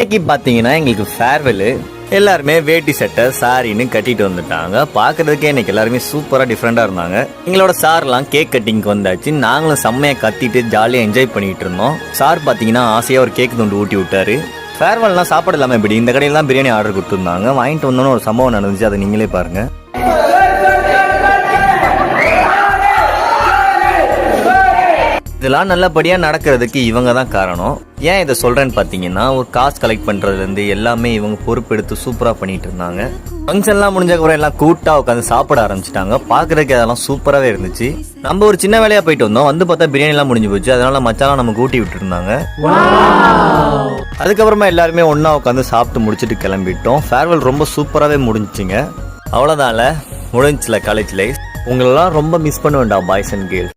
இன்னைக்கு பாத்தீங்கன்னா எங்களுக்கு ஃபேர்வெல். எல்லாருமே வேட்டி சட்டை சாரின்னு கட்டிட்டு வந்துட்டாங்க. பாக்குறதுக்கே இன்னைக்கு எல்லாருமே சூப்பரா டிஃப்ரெண்டா இருந்தாங்க. எங்களோட சார்லாம் கேக் கட்டிங்க்கு வந்தாச்சு. நாங்களும் செம்மையா கத்திட்டு ஜாலியா என்ஜாய் பண்ணிட்டு இருந்தோம். சார் பாத்தீங்கன்னா ஆசையா ஒரு கேக் துண்டு ஊட்டி விட்டாரு. ஃபேர்வெல்லாம் சாப்பாடு இல்லாம இப்படி இந்த கடையில தான் பிரியாணி ஆர்டர் கொடுத்துருந்தாங்க. வாங்கிட்டு வந்தோன்னு ஒரு சம்பவம் நடந்துச்சு, அதை நீங்களே பாருங்க. இதெல்லாம் நல்லபடியா நடக்கிறதுக்கு இவங்க தான் காரணம். ஏன் இதை சொல்றேன்னு பாத்தீங்கன்னா, ஒரு காசு கலெக்ட் பண்றதுல இருந்து எல்லாமே இவங்க பொறுப்பெடுத்து சூப்பரா பண்ணிட்டு இருந்தாங்க. ஃபங்க்ஷன் எல்லாம் முடிஞ்சக்கப்புறம் எல்லாம் கூட்டா உட்காந்து சாப்பிட ஆரம்பிச்சிட்டாங்க. பாக்குறதுக்கு அதெல்லாம் சூப்பராகவே இருந்துச்சு. நம்ம ஒரு சின்ன வேலையா போயிட்டு வந்தோம், வந்து பார்த்தா பிரியாணி எல்லாம் முடிஞ்சு போச்சு. அதனால மச்சாலாம் நமக்கு ஊட்டி விட்டு இருந்தாங்க. அதுக்கப்புறமா எல்லாருமே ஒன்னா உட்காந்து சாப்பிட்டு முடிச்சுட்டு கிளம்பிட்டோம். ஃபேர்வெல் ரொம்ப சூப்பராகவே முடிஞ்சுச்சுங்க. அவ்வளோதான்ல முடிஞ்சுல காலேஜ் லைஃப். உங்களெல்லாம் ரொம்ப மிஸ் பண்ண வேண்டாம் பாய்ஸ் அண்ட் கேர்ள்ஸ்.